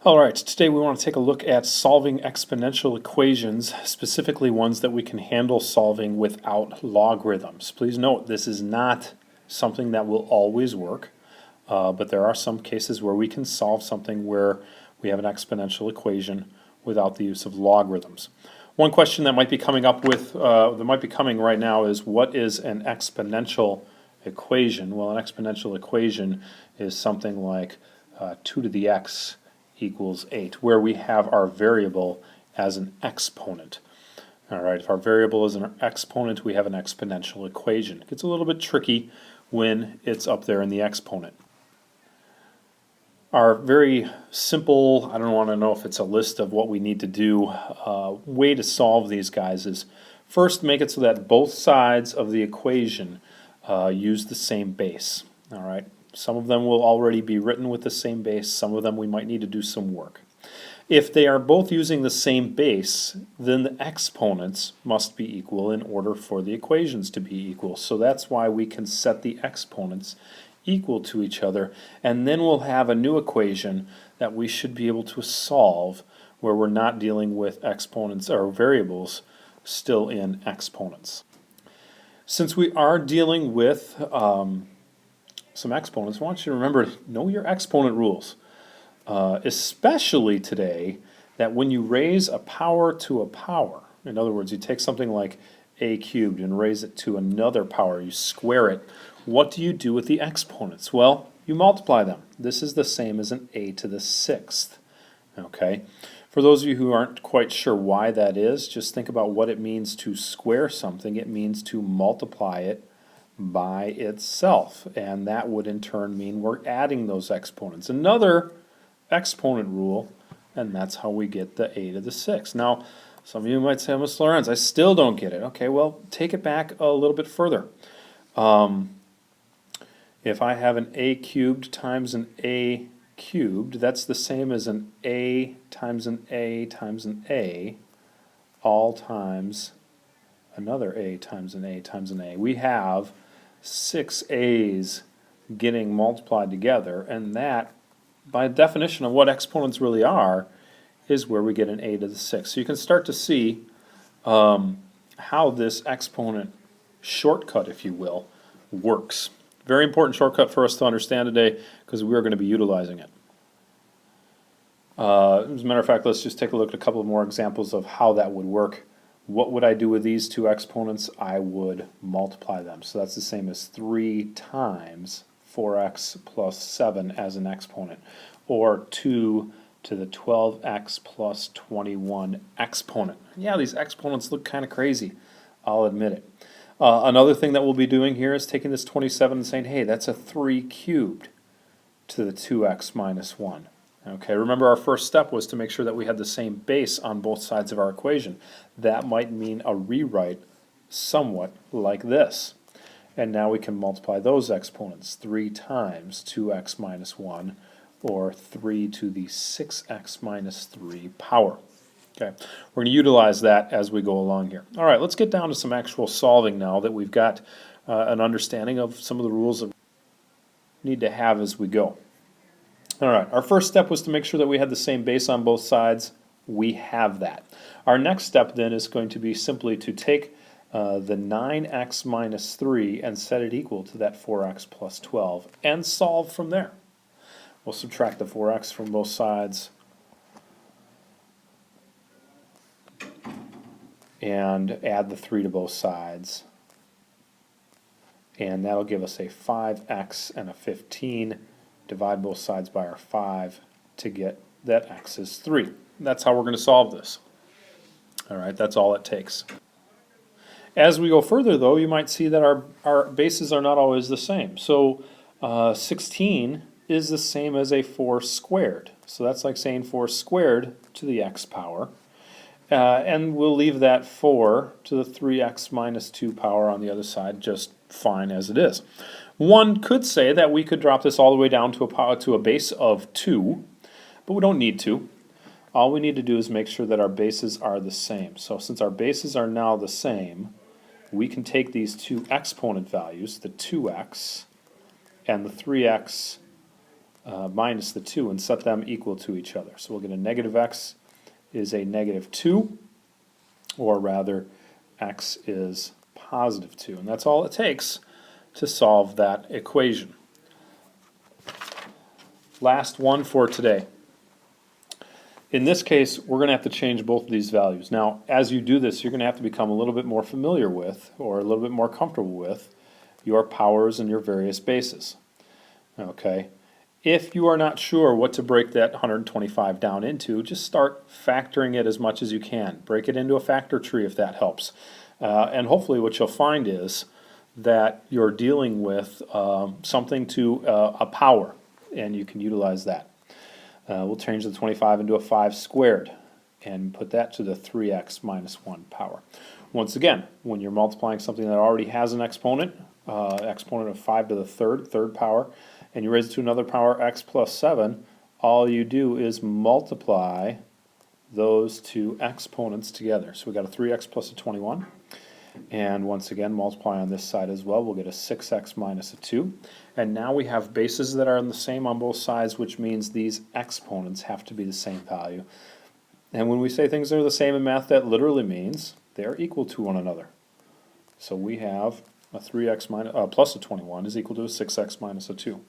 Alright, today we want to take a look at solving exponential equations, specifically ones that we can handle solving without logarithms. Please note, this is not something that will always work, but there are some cases where we can solve something where we have an exponential equation without the use of logarithms. One question that might be coming right now is, what is an exponential equation? Well, an exponential equation is something like 2 to the x equals 8, where we have our variable as an exponent. Alright, if our variable is an exponent, we have an exponential equation. It gets a little bit tricky when it's up there in the exponent. Our very simple, I don't want to know if it's a list of what we need to do, way to solve these guys is first make it so that both sides of the equation use the same base. Alright. Some of them will already be written with the same base, some of them we might need to do some work. If they are both using the same base, then the exponents must be equal in order for the equations to be equal. So that's why we can set the exponents equal to each other, and then we'll have a new equation that we should be able to solve where we're not dealing with exponents or variables still in exponents. Since we are dealing with some exponents, I want you to remember to know your exponent rules, especially today, that when you raise a power to a power, in other words, you take something like a cubed and raise it to another power, you square it, what do you do with the exponents? Well, you multiply them. This is the same as an a to the 6th. Okay? For those of you who aren't quite sure why that is, just think about what it means to square something. It means to multiply it by itself, and that would in turn mean we're adding those exponents. Another exponent rule, and that's how we get the a to the 6th. Now, some of you might say, Mr. Lorenz, I still don't get it. Okay, well, take it back a little bit further. If I have an a cubed times an a cubed, that's the same as an a times an a times an a, all times another a times an a times an a. We have 6 a's getting multiplied together, and that, by definition of what exponents really are, is where we get an a to the 6th. So you can start to see how this exponent shortcut, if you will, works. Very important shortcut for us to understand today, because we're going to be utilizing it. As a matter of fact, let's just take a look at a couple of more examples of how that would work. What would I do with these two exponents? I would multiply them. So that's the same as 3 times 4x plus 7 as an exponent, or 2 to the 12x plus 21 exponent. Yeah, these exponents look kind of crazy, I'll admit it. Another thing that we'll be doing here is taking this 27 and saying, hey, that's a 3 cubed to the 2x minus 1. Okay, remember our first step was to make sure that we had the same base on both sides of our equation. That might mean a rewrite somewhat like this. And now we can multiply those exponents. 3 times 2x minus 1, or 3 to the 6x minus 3 power. Okay, we're going to utilize that as we go along here. All right, let's get down to some actual solving now that we've got an understanding of some of the rules that we need to have as we go. All right, our first step was to make sure that we had the same base on both sides. We have that. Our next step then is going to be simply to take the 9x minus 3 and set it equal to that 4x plus 12 and solve from there. We'll subtract the 4x from both sides and add the 3 to both sides. And that'll give us a 5x and a 15. Divide both sides by our 5 to get that x is 3. That's how we're going to solve this. Alright, that's all it takes. As we go further though, you might see that our bases are not always the same. So 16 is the same as a 4 squared. So that's like saying 4 squared to the x power. And we'll leave that 4 to the 3x minus 2 power on the other side just fine as it is. One could say that we could drop this all the way down to a base of 2, but we don't need to. All we need to do is make sure that our bases are the same. So since our bases are now the same, we can take these two exponent values, the 2x and the 3x minus the 2 and set them equal to each other. So we'll get a negative x is a negative 2, or rather x is positive 2. And that's all it takes to solve that equation. Last one for today. In this case, we're going to have to change both of these values. Now, as you do this, you're going to have to become a little bit more familiar with, or a little bit more comfortable with, your powers and your various bases. Okay? If you are not sure what to break that 125 down into, just start factoring it as much as you can. Break it into a factor tree if that helps. And hopefully what you'll find is that you're dealing with something to a power, and you can utilize that. We'll change the 25 into a 5 squared and put that to the 3x minus 1 power. Once again, when you're multiplying something that already has an exponent, exponent of 5 to the third power, and you raise it to another power, x plus 7, all you do is multiply those two exponents together. So we got a 3x plus a 21. And once again, multiply on this side as well. We'll get a 6x minus a 2. And now we have bases that are the same on both sides, which means these exponents have to be the same value. And when we say things are the same in math, that literally means they're equal to one another. So we have a 3x minus, plus a 21 is equal to a 6x minus a 2.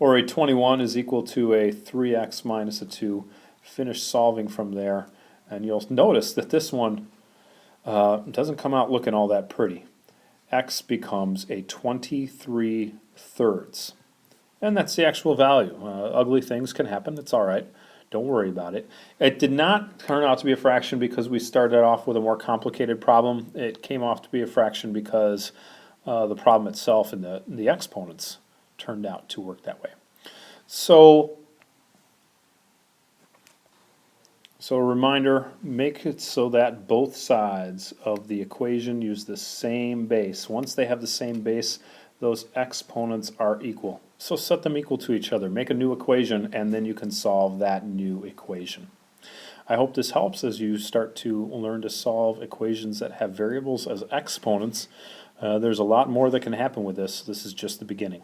Or a 21 is equal to a 3x minus a 2. Finish solving from there. And you'll notice that this one doesn't come out looking all that pretty. X becomes a 23 thirds. And that's the actual value. Ugly things can happen. It's all right. Don't worry about it. It did not turn out to be a fraction because we started off with a more complicated problem. It came off to be a fraction because the problem itself and the exponents turned out to work that way. So a reminder, make it so that both sides of the equation use the same base. Once they have the same base, those exponents are equal. So set them equal to each other. Make a new equation, and then you can solve that new equation. I hope this helps as you start to learn to solve equations that have variables as exponents. There's a lot more that can happen with this. This is just the beginning.